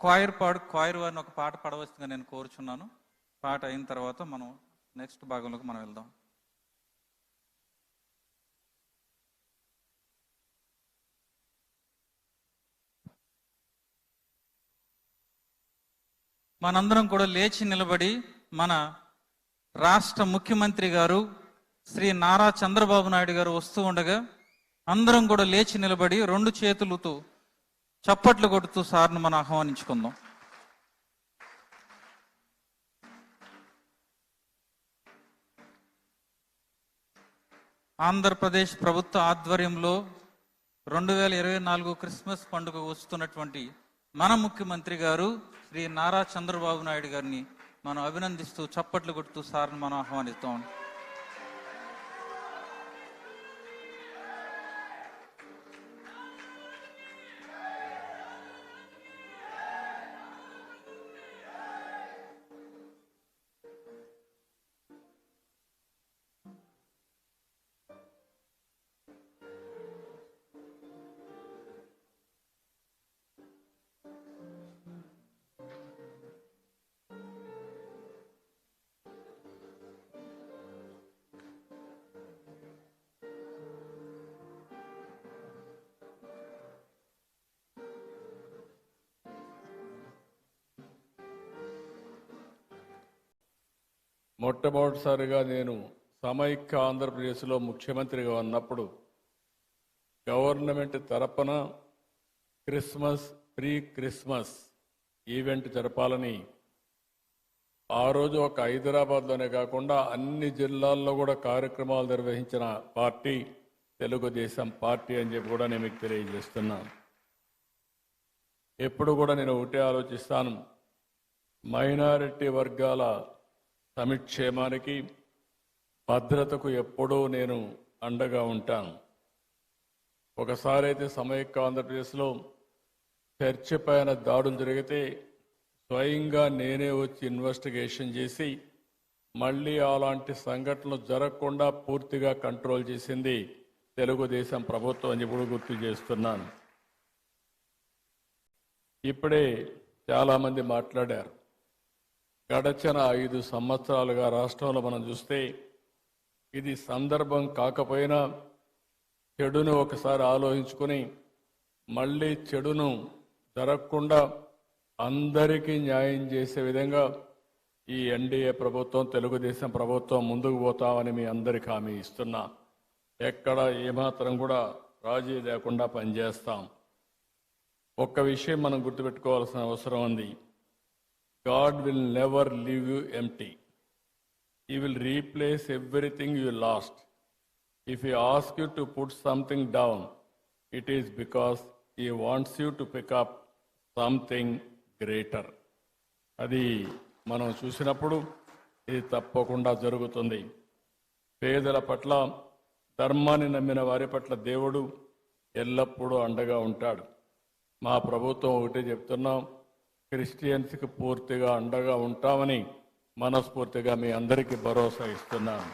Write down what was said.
Choir వారిని ఒక పాట పాడవలసిందిగా నేను కోరుచున్నాను. పాట అయిన తర్వాత మనం నెక్స్ట్ భాగంలోకి మనం వెళ్దాం. మనందరం కూడా లేచి నిలబడి మన రాష్ట్ర ముఖ్యమంత్రి గారు శ్రీ నారా చంద్రబాబు నాయుడు గారు వస్తూ ఉండగా అందరం కూడా లేచి నిలబడి 2 చేతులతో చప్పట్లు కొడుతూ సార్ను మనం ఆహ్వానించుకుందాం. ఆంధ్రప్రదేశ్ ప్రభుత్వ ఆధ్వర్యంలో 2024 క్రిస్మస్ పండుగ వస్తున్నటువంటి మన ముఖ్యమంత్రి గారు శ్రీ నారా చంద్రబాబు నాయుడు గారిని మనం అభినందిస్తూ చప్పట్లు కొడుతూ సార్ని మనం ఆహ్వానిస్తాం. మొట్టమొదటిసారిగా నేను సమైక్య ఆంధ్రప్రదేశ్లో ముఖ్యమంత్రిగా ఉన్నప్పుడు గవర్నమెంట్ తరపున ప్రీ క్రిస్మస్ ఈవెంట్ జరపాలని ఆ రోజు ఒక హైదరాబాద్లోనే కాకుండా అన్ని జిల్లాల్లో కూడా కార్యక్రమాలు నిర్వహించిన పార్టీ తెలుగుదేశం పార్టీ అని చెప్పి కూడా నేను మీకు తెలియజేస్తున్నాను. ఎప్పుడు కూడా నేను ఒకటే ఆలోచిస్తాను, మైనారిటీ వర్గాల సంక్షేమానికి భద్రతకు ఎప్పుడూ నేను అండగా ఉంటాను. ఒకసారి అయితే సమైక్య ఆంధ్రప్రదేశ్లో చర్చి పైన దాడులు జరిగితే స్వయంగా నేనే వచ్చి ఇన్వెస్టిగేషన్ చేసి మళ్ళీ అలాంటి సంఘటనలు జరగకుండా పూర్తిగా కంట్రోల్ చేసింది తెలుగుదేశం ప్రభుత్వం అని ఇప్పుడు గుర్తు చేస్తున్నాను. ఇప్పుడే చాలామంది మాట్లాడారు. గడచిన 5 సంవత్సరాలుగా రాష్ట్రంలో మనం చూస్తే ఇది సందర్భం కాకపోయినా చెడును ఒకసారి ఆలోచించుకొని మళ్ళీ చెడును జరగకుండా అందరికీ న్యాయం చేసే విధంగా ఈ ఎన్డీఏ ప్రభుత్వం తెలుగుదేశం ప్రభుత్వం ముందుకు పోతామని మీ అందరికీ హామీ ఇస్తున్నా. ఎక్కడ ఏమాత్రం కూడా రాజీ లేకుండా పనిచేస్తాం. ఒక్క విషయం మనం గుర్తుపెట్టుకోవాల్సిన అవసరం ఉంది. God will never leave you empty. He will replace everything you lost. If He asks you to put something down, it is because He wants you to pick up something greater. అది మనం చూసినప్పుడు ఇది తప్పకుండా జరుగుతుంది. పేదల పట్ల, ధర్మాన్ని నమ్మిన వారి పట్ల దేవుడు ఎల్లప్పుడూ అండగా ఉంటాడు. మా ప్రభుత్వం ఒకటే చెప్తున్నాం, క్రిస్టియన్స్కి పూర్తిగా అండగా ఉంటామని మనస్ఫూర్తిగా మీ అందరికీ భరోసా ఇస్తున్నాను.